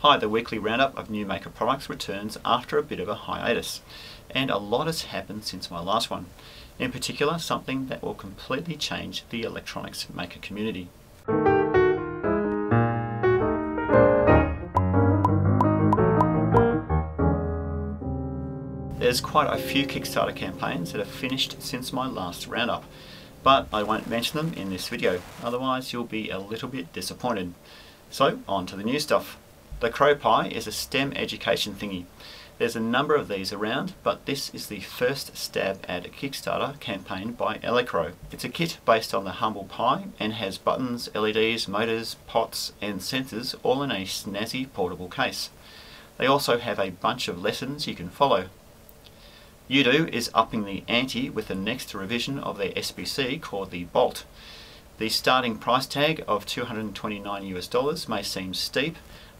Hi, the weekly roundup of new maker products returns after a bit of a hiatus, and a lot has happened since my last one. In particular, something that will completely change the electronics maker community. There's quite a few Kickstarter campaigns that have finished since my last roundup, but I won't mention them in this video, otherwise you'll be a little bit disappointed. So, on to the new stuff. The Crow Pi is a STEM education thingy. There's a number of these around, but this is the first stab at a Kickstarter campaign by Crow. It's a kit based on the humble Pi and has buttons, LEDs, motors, pots and sensors all in a snazzy portable case. They also have a bunch of lessons you can follow. Udo is upping the ante with the next revision of their SBC called the Bolt. The starting price tag of $229 may seem steep,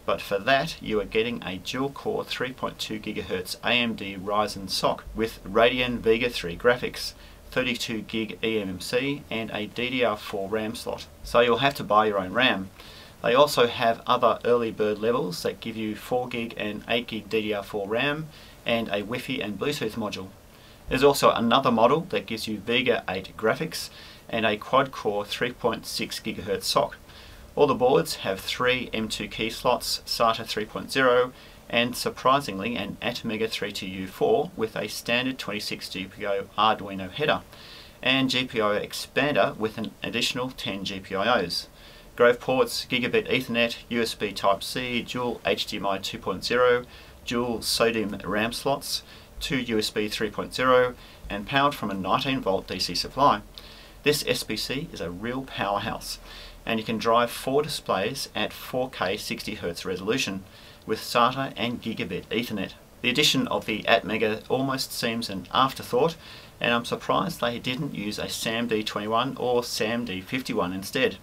but for that you are getting a dual-core 3.2 GHz AMD Ryzen SoC with Radeon Vega 3 graphics, 32 GB eMMC and a DDR4 RAM slot. So you'll have to buy your own RAM. They also have other early bird levels that give you 4 GB and 8 GB DDR4 RAM and a Wi-Fi and Bluetooth module. There's also another model that gives you Vega 8 graphics and a quad-core 3.6 GHz SoC. All the boards have 3 M2 key slots, SATA 3.0 and surprisingly an Atmega 32U4 with a standard 26 GPIO Arduino header and GPIO expander with an additional 10 GPIOs. Grove ports, Gigabit Ethernet, USB Type-C, dual HDMI 2.0, dual SODIMM RAM slots, 2 USB 3.0 and powered from a 19 volt DC supply. This SBC is a real powerhouse, and you can drive 4 displays at 4K 60Hz resolution with SATA and Gigabit Ethernet. The addition of the Atmega almost seems an afterthought, and I'm surprised they didn't use a SAMD21 or SAMD51 instead,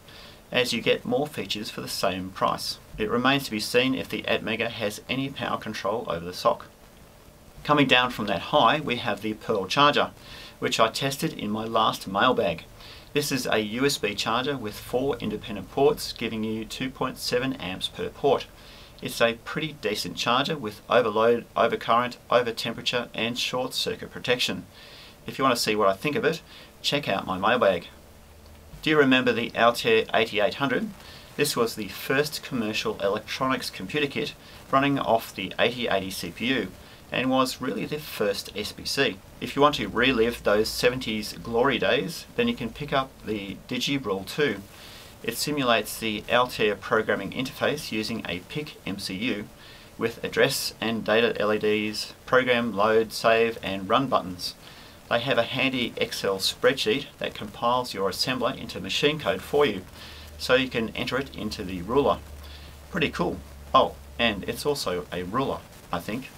as you get more features for the same price. It remains to be seen if the Atmega has any power control over the SoC. Coming down from that high, we have the Pearl charger, which I tested in my last mailbag. This is a USB charger with 4 independent ports giving you 2.7 amps per port. It's a pretty decent charger with overload, overcurrent, over temperature and short circuit protection. If you want to see what I think of it, check out my mailbag. Do you remember the Altair 8800? This was the first commercial electronics computer kit running off the 8080 CPU and was really the first SBC. If you want to relive those 70s glory days, then you can pick up the DigiRule 2. It simulates the Altair programming interface using a PIC MCU with address and data LEDs, program, load, save and run buttons. They have a handy Excel spreadsheet that compiles your assembler into machine code for you, so you can enter it into the ruler. Pretty cool. Oh, and it's also a ruler, I think.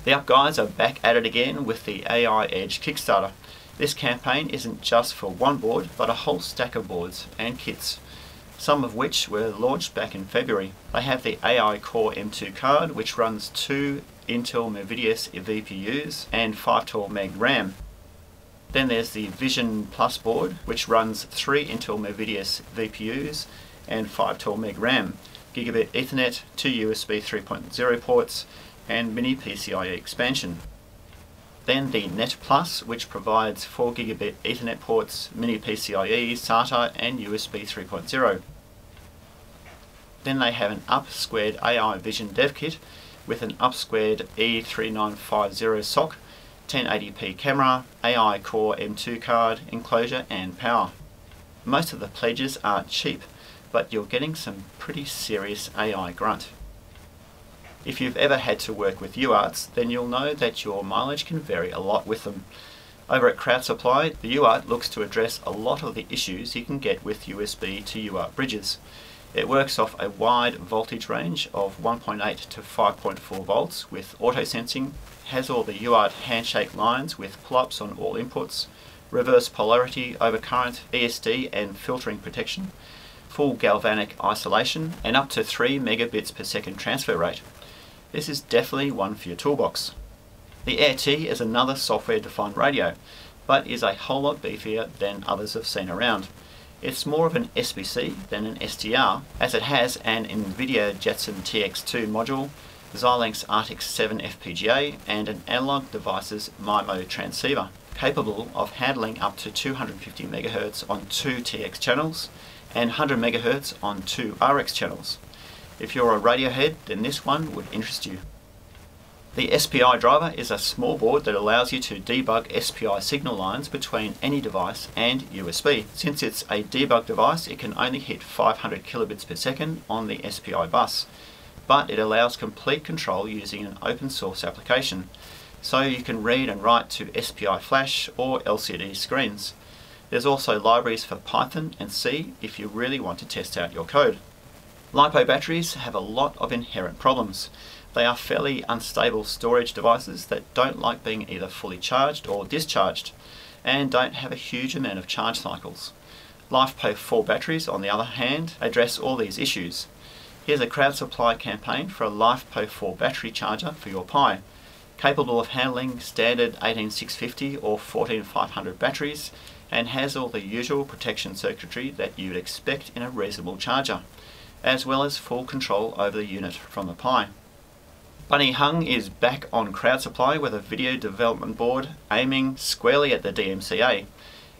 The Up guys are back at it again with the Ai Edge Kickstarter. This campaign isn't just for one board, but a whole stack of boards and kits, some of which were launched back in February. They have the AI Core M2 card, which runs 2 Intel Movidius VPUs and 512 meg RAM. Then there's the Vision Plus board, which runs 3 Intel Movidius VPUs and 512 meg RAM, Gigabit Ethernet, 2 USB 3.0 ports, and mini PCIe expansion. Then the Net Plus, which provides 4 Gigabit Ethernet ports, mini PCIe, SATA and USB 3.0. Then they have an Up Squared AI Vision Dev Kit with an Up Squared E3950 SoC, 1080p camera, AI Core M2 card, enclosure and power. Most of the pledges aren't cheap, but you're getting some pretty serious AI grunt. If you've ever had to work with UARTs, then you'll know that your mileage can vary a lot with them. Over at Crowd Supply, the UART looks to address a lot of the issues you can get with USB to UART bridges. It works off a wide voltage range of 1.8 to 5.4 volts with auto sensing, has all the UART handshake lines with pull-ups on all inputs, reverse polarity, overcurrent, ESD and filtering protection, full galvanic isolation, and up to 3 megabits per second transfer rate. This is definitely one for your toolbox. The Air T is another software-defined radio, but is a whole lot beefier than others I've seen around. It's more of an SBC than an SDR, as it has an NVIDIA Jetson TX2 module, Xilinx Arctic 7 FPGA, and an Analog Devices MIMO transceiver, capable of handling up to 250 MHz on 2 TX channels and 100 MHz on 2 RX channels. If you're a radio head, then this one would interest you. The Spi Driver is a small board that allows you to debug SPI signal lines between any device and USB. Since it's a debug device, it can only hit 500 kilobits per second on the SPI bus, but it allows complete control using an open source application, so you can read and write to SPI flash or LCD screens. There's also libraries for Python and C if you really want to test out your code. Lipo batteries have a lot of inherent problems. They are fairly unstable storage devices that don't like being either fully charged or discharged, and don't have a huge amount of charge cycles. LiFePO 4 batteries, on the other hand, address all these issues. Here's a crowd supply campaign for a LiFePO 4 battery charger for your Pi, capable of handling standard 18650 or 14500 batteries, and has all the usual protection circuitry that you'd expect in a reasonable charger, as well as full control over the unit from the Pi. Bunny Hung is back on crowd supply with a video development board aiming squarely at the DMCA.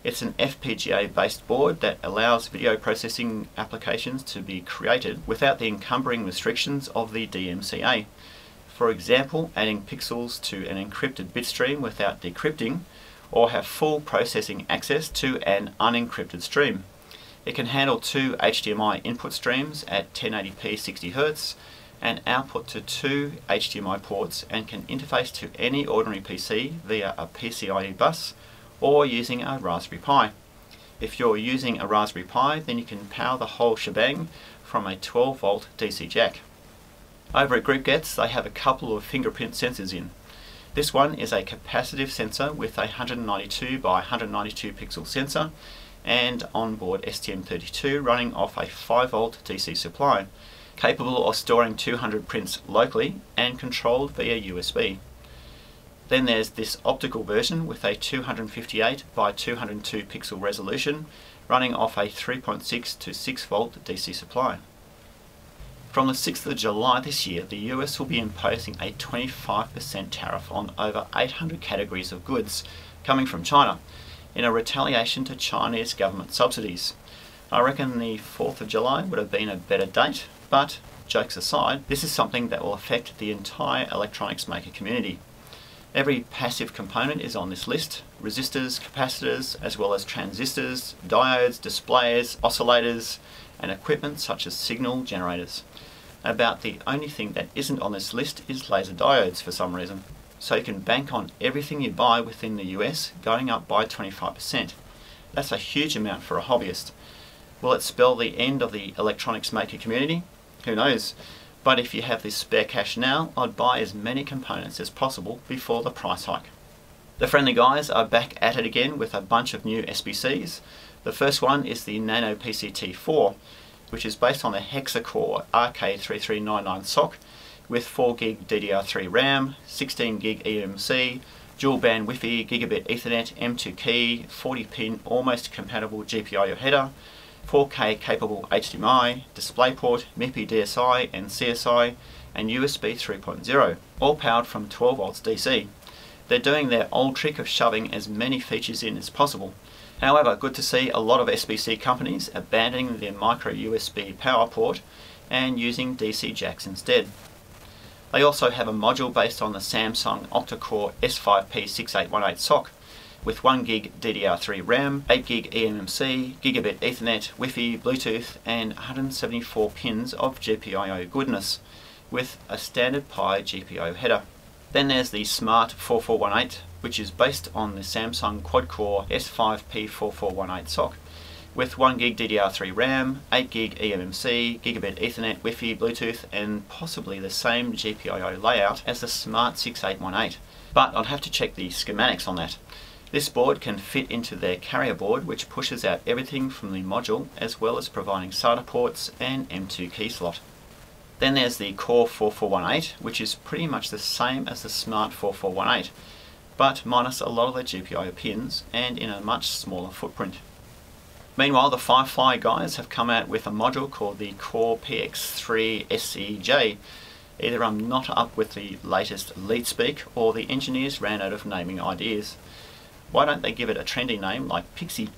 It's an FPGA based board that allows video processing applications to be created without the encumbering restrictions of the DMCA. For example, adding pixels to an encrypted bitstream without decrypting, or have full processing access to an unencrypted stream. It can handle 2 HDMI input streams at 1080p 60Hz, and output to 2 HDMI ports, and can interface to any ordinary PC via a PCIe bus or using a Raspberry Pi. If you're using a Raspberry Pi, then you can power the whole shebang from a 12-volt DC jack. Over at GroupGets, they have a couple of fingerprint sensors in. This one is a capacitive sensor with a 192 by 192 pixel sensor and onboard STM32 running off a 5-volt DC supply, capable of storing 200 prints locally and controlled via USB. Then there's this optical version with a 258 by 202 pixel resolution running off a 3.6 to 6 volt DC supply. From the 6th of July this year, the US will be imposing a 25% tariff on over 800 categories of goods coming from China, in a retaliation to Chinese government subsidies. I reckon the 4th of July would have been a better date, but jokes aside, this is something that will affect the entire electronics maker community. Every passive component is on this list: resistors, capacitors, as well as transistors, diodes, displays, oscillators, and equipment such as signal generators. About the only thing that isn't on this list is laser diodes for some reason. So you can bank on everything you buy within the US going up by 25%. That's a huge amount for a hobbyist. Will it spell the end of the electronics maker community? Who knows? But if you have this spare cash now, I'd buy as many components as possible before the price hike. The friendly guys are back at it again with a bunch of new SBCs. The first one is the Nano Pc T4, which is based on the hexa-core RK3399 SoC with 4GB DDR3 RAM, 16GB eMMC, dual-band Wi-Fi, gigabit Ethernet, M2 key, 40-pin almost compatible GPIO header, 4K capable HDMI, DisplayPort, MIPI DSi and CSI, and USB 3.0, all powered from 12 volts DC. They're doing their old trick of shoving as many features in as possible. However, good to see a lot of SBC companies abandoning their micro USB power port and using DC jacks instead. They also have a module based on the Samsung octa-core S5P6818 SoC with 1GB DDR3 RAM, 8GB eMMC, gigabit Ethernet, Wi-Fi, Bluetooth, and 174 pins of GPIO goodness, with a standard Pi GPIO header. Then there's the Smart 4418, which is based on the Samsung quad-core S5P4418 SoC, with 1GB DDR3 RAM, 8GB eMMC, gigabit Ethernet, Wi-Fi, Bluetooth, and possibly the same GPIO layout as the Smart 6818. But I'd have to check the schematics on that. This board can fit into their carrier board, which pushes out everything from the module, as well as providing SATA ports and M2 key slot. Then there's the Core 4418, which is pretty much the same as the Smart 4418, but minus a lot of the GPIO pins and in a much smaller footprint. Meanwhile, the Firefly guys have come out with a module called the Core PX3 SEJ. Either I'm not up with the latest lead speak, or the engineers ran out of naming ideas. Why don't they give it a trendy name like Pixie?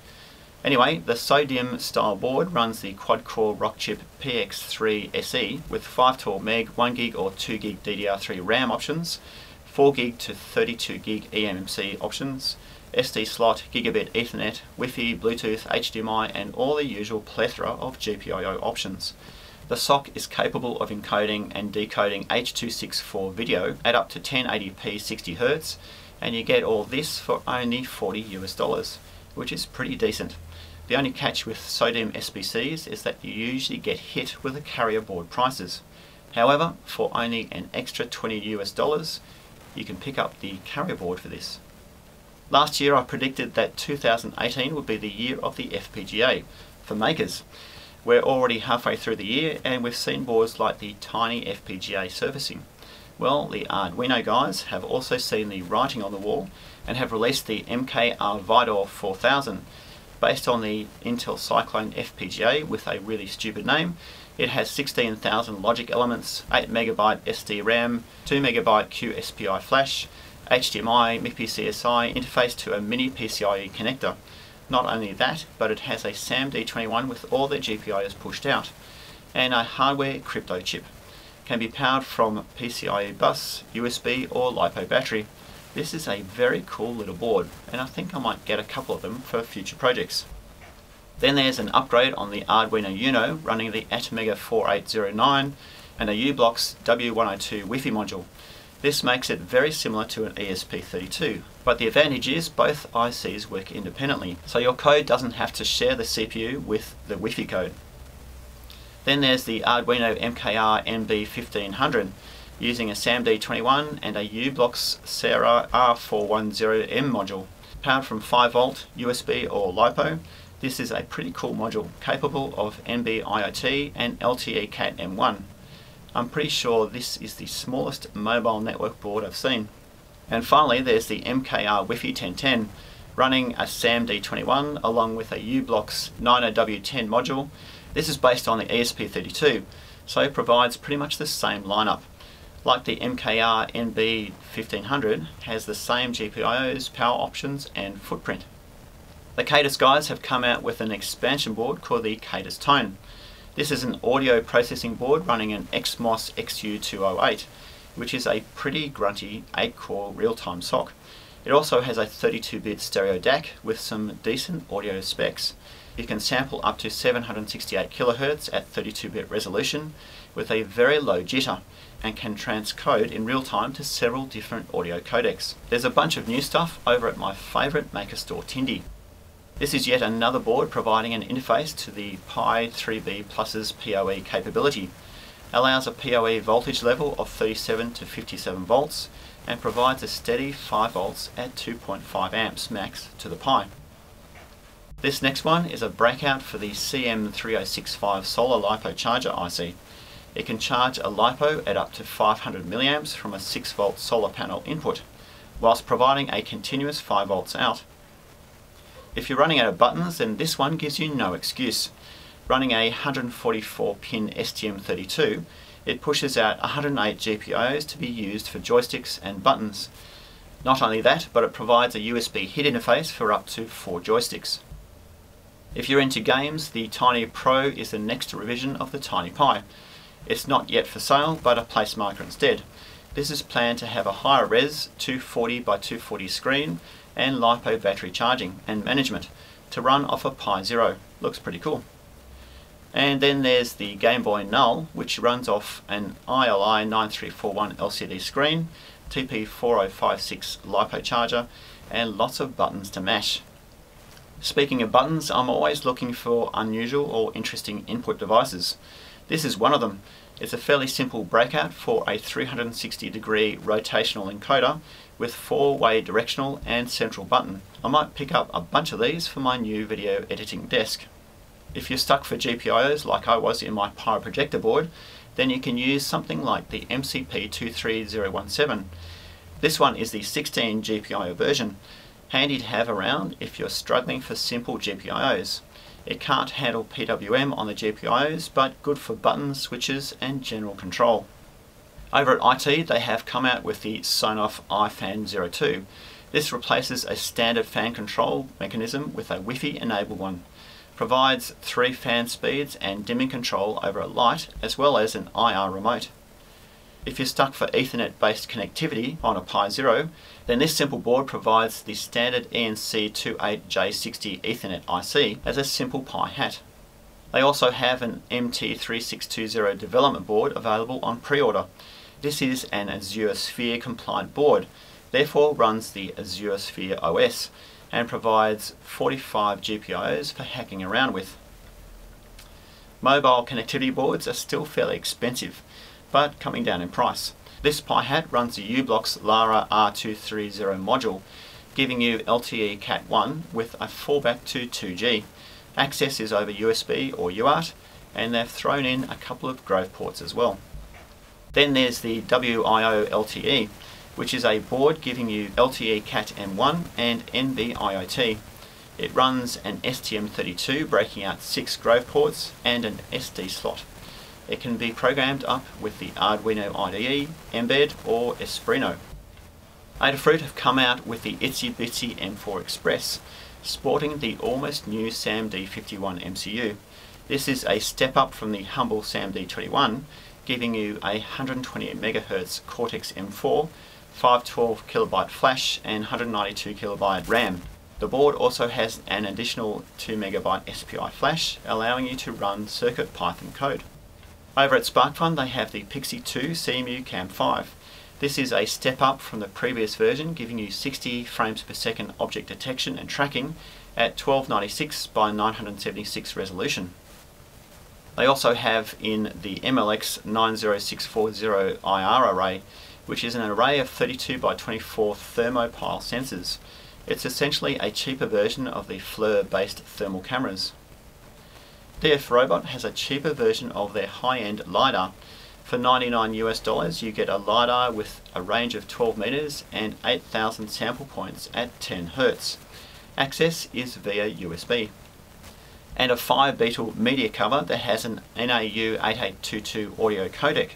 Anyway, the sodium style board runs the quad-core Rockchip PX3 SE with 512 MB, 1GB or 2GB DDR3 RAM options, 4GB to 32GB eMMC options, SD slot, gigabit Ethernet, Wi-Fi, Bluetooth, HDMI and all the usual plethora of GPIO options. The SoC is capable of encoding and decoding H.264 video at up to 1080p 60Hz, and you get all this for only $40 US, which is pretty decent. The only catch with sodium SBCs is that you usually get hit with the carrier board prices. However, for only an extra $20 US, you can pick up the carrier board for this. Last year I predicted that 2018 would be the year of the FPGA for makers. We're already halfway through the year and we've seen boards like the tiny FPGA surfacing. Well, the Arduino guys have also seen the writing on the wall and have released the MKR Vidor 4000. Based on the Intel Cyclone FPGA with a really stupid name, it has 16,000 logic elements, 8MB SD RAM, 2MB QSPI flash, HDMI, MickMake CSI interface to a mini PCIe connector. Not only that, but it has a SAMD21 with all the GPIOs pushed out, and a hardware crypto chip. Can be powered from PCIe bus, USB or Lipo battery. This is a very cool little board, and I think I might get a couple of them for future projects. Then there's an upgrade on the Arduino Uno running the Atmega 4809 and a U-Blox W102 Wi-Fi module. This makes it very similar to an ESP32, but the advantage is both ICs work independently, so your code doesn't have to share the CPU with the Wi-Fi code. Then there's the Arduino MKR MB1500 using a SAMD21 and a U-Blox Sarah R410M module. Powered from 5V USB or LiPo, this is a pretty cool module capable of NB-IoT and LTE Cat M1. I'm pretty sure this is the smallest mobile network board I've seen. And finally there's the MKR Wi-Fi 1010 running a SAMD21 along with a U-Blox Nano W10 module. This is based on the ESP32, so it provides pretty much the same lineup. Like the MKR NB1500 has the same GPIOs, power options and footprint. The Akkada guys have come out with an expansion board called the Akkada Stone. This is an audio processing board running an XMOS XU208, which is a pretty grunty 8-core real-time SoC. It also has a 32-bit stereo DAC with some decent audio specs. You can sample up to 768 kHz at 32-bit resolution with a very low jitter, and can transcode in real time to several different audio codecs. There's a bunch of new stuff over at my favourite maker store Tindy. This is yet another board providing an interface to the Pi 3B Plus's PoE capability. Allows a PoE voltage level of 37 to 57 volts and provides a steady 5 volts at 2.5 amps max to the Pi. This next one is a breakout for the CM3065 solar LiPo charger IC. It can charge a LiPo at up to 500 mA from a 6V solar panel input, whilst providing a continuous 5 volts out. If you're running out of buttons, then this one gives you no excuse. Running a 144-pin STM32, it pushes out 108 GPIOs to be used for joysticks and buttons. Not only that, but it provides a USB HID interface for up to 4 joysticks. If you're into games, the Tiny Pro is the next revision of the Tiny Pi. It's not yet for sale, but a place marker instead. This is planned to have a higher res 240 by 240 screen and LiPo battery charging and management to run off a Pi Zero. Looks pretty cool. And then there's the Game Boy Null, which runs off an ILI 9341 LCD screen, TP4056 LiPo charger, and lots of buttons to mash. Speaking of buttons, I'm always looking for unusual or interesting input devices. This is one of them. It's a fairly simple breakout for a 360-degree rotational encoder with 4-way directional and central button. I might pick up a bunch of these for my new video editing desk. If you're stuck for GPIOs like I was in my Pi projector board, then you can use something like the MCP23017. This one is the 16 GPIO version, handy to have around if you're struggling for simple GPIOs. It can't handle PWM on the GPIOs, but good for buttons, switches and general control. Over at IT, they have come out with the Sonoff iFan 02. This replaces a standard fan control mechanism with a Wi-Fi enabled one. Provides 3 fan speeds and dimming control over a light, as well as an IR remote. If you're stuck for Ethernet based connectivity on a Pi Zero, then this simple board provides the standard ENC28J60 Ethernet IC as a simple Pi hat. They also have an MT3620 development board available on pre-order. This is an Azure Sphere compliant board, therefore runs the Azure Sphere OS and provides 45 GPIOs for hacking around with. Mobile connectivity boards are still fairly expensive, but coming down in price. This Pi hat runs the u-blox Lara R230 module, giving you LTE Cat 1 with a fallback to 2G. Access is over USB or UART, and they've thrown in a couple of Grove ports as well. Then there's the WIO LTE, which is a board giving you LTE Cat M1 and NB IoT. It runs an STM32 breaking out 6 Grove ports and an SD slot. It can be programmed up with the Arduino IDE, Mbed or Espruino. Adafruit have come out with the Itsy Bitsy M4 Express, sporting the almost new SAMD51 MCU. This is a step up from the humble SAMD21, giving you a 128 MHz Cortex M4, 512KB flash and 192KB RAM. The board also has an additional 2MB SPI flash, allowing you to run CircuitPython code. Over at SparkFun they have the Pixie 2 CMU Cam 5. This is a step up from the previous version, giving you 60 frames per second object detection and tracking at 1296 by 976 resolution. They also have in the MLX 90640 IR array, which is an array of 32 by 24 thermopile sensors. It's essentially a cheaper version of the FLIR based thermal cameras. DF Robot has a cheaper version of their high-end LiDAR. For $99 you get a LiDAR with a range of 12 meters and 8,000 sample points at 10 Hz. Access is via USB. And a 5-beetle media cover that has an NAU8822 audio codec,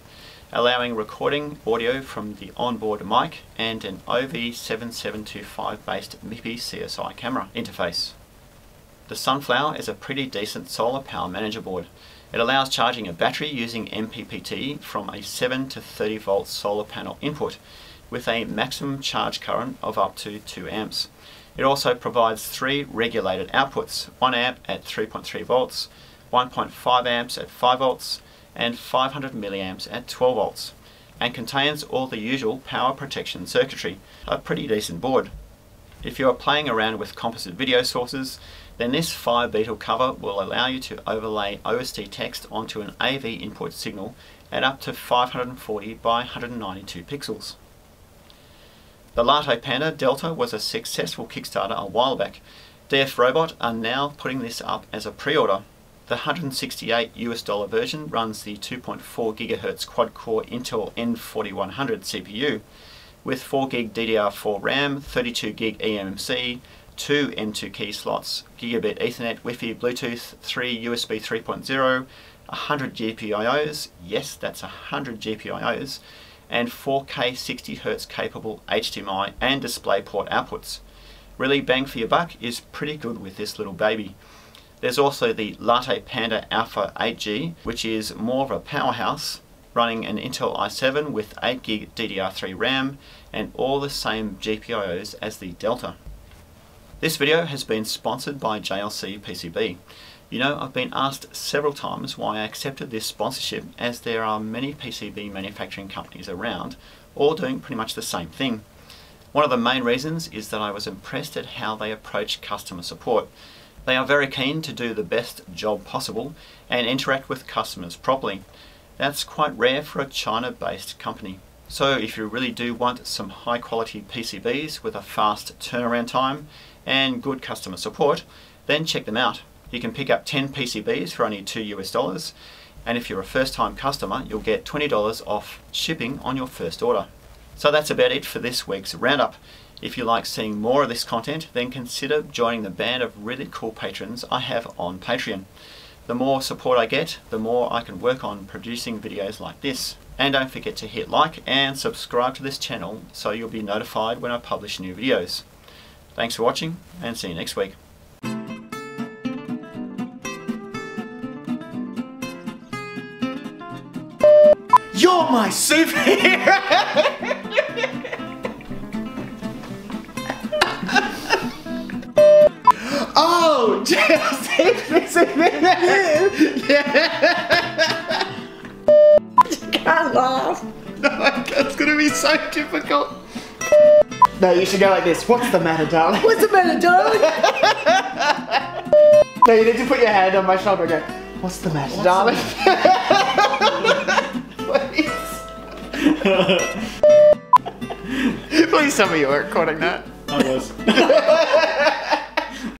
allowing recording audio from the onboard mic and an OV7725 based MIPI CSI camera interface. The Sunflower is a pretty decent solar power manager board. It allows charging a battery using MPPT from a 7 to 30 volt solar panel input with a maximum charge current of up to 2 amps. It also provides 3 regulated outputs, 1 amp at 3.3 volts, 1.5 amps at 5 volts, and 500 milliamps at 12 volts, and contains all the usual power protection circuitry. A pretty decent board. If you are playing around with composite video sources, then this 5-beetle cover will allow you to overlay OSD text onto an AV input signal at up to 540 by 192 pixels. The Latte Panda Delta was a successful Kickstarter a while back. DF Robot are now putting this up as a pre-order. The $168 version runs the 2.4 GHz quad-core Intel N4100 CPU with 4GB DDR4 RAM, 32GB eMMC, 2 M2 key slots, gigabit Ethernet, Wi-Fi, Bluetooth, 3 USB 3.0, 100 GPIOs, yes that's 100 GPIOs, and 4K 60Hz capable HDMI and DisplayPort outputs. Really bang for your buck is pretty good with this little baby. There's also the Latte Panda Alpha 8G, which is more of a powerhouse, running an Intel i7 with 8GB DDR3 RAM and all the same GPIOs as the Delta. This video has been sponsored by JLC PCB. You know, I've been asked several times why I accepted this sponsorship, as there are many PCB manufacturing companies around, all doing pretty much the same thing. One of the main reasons is that I was impressed at how they approach customer support. They are very keen to do the best job possible and interact with customers properly. That's quite rare for a China-based company. So if you really do want some high quality PCBs with a fast turnaround time and good customer support, then check them out. You can pick up 10 PCBs for only $2, and if you're a first time customer, you'll get $20 off shipping on your first order. So that's about it for this week's Roundup. If you like seeing more of this content, then consider joining the band of really cool patrons I have on Patreon. The more support I get, the more I can work on producing videos like this. And don't forget to hit like and subscribe to this channel so you'll be notified when I publish new videos. Thanks for watching, and see you next week. You're my superhero! Oh, just yeah. Can't laugh. That's gonna be so difficult. No, you should go like this. What's the matter, darling? What's the matter, darling? No, you need to put your hand on my shoulder and go, what's the matter, darling? Please tell me you were recording that. I was.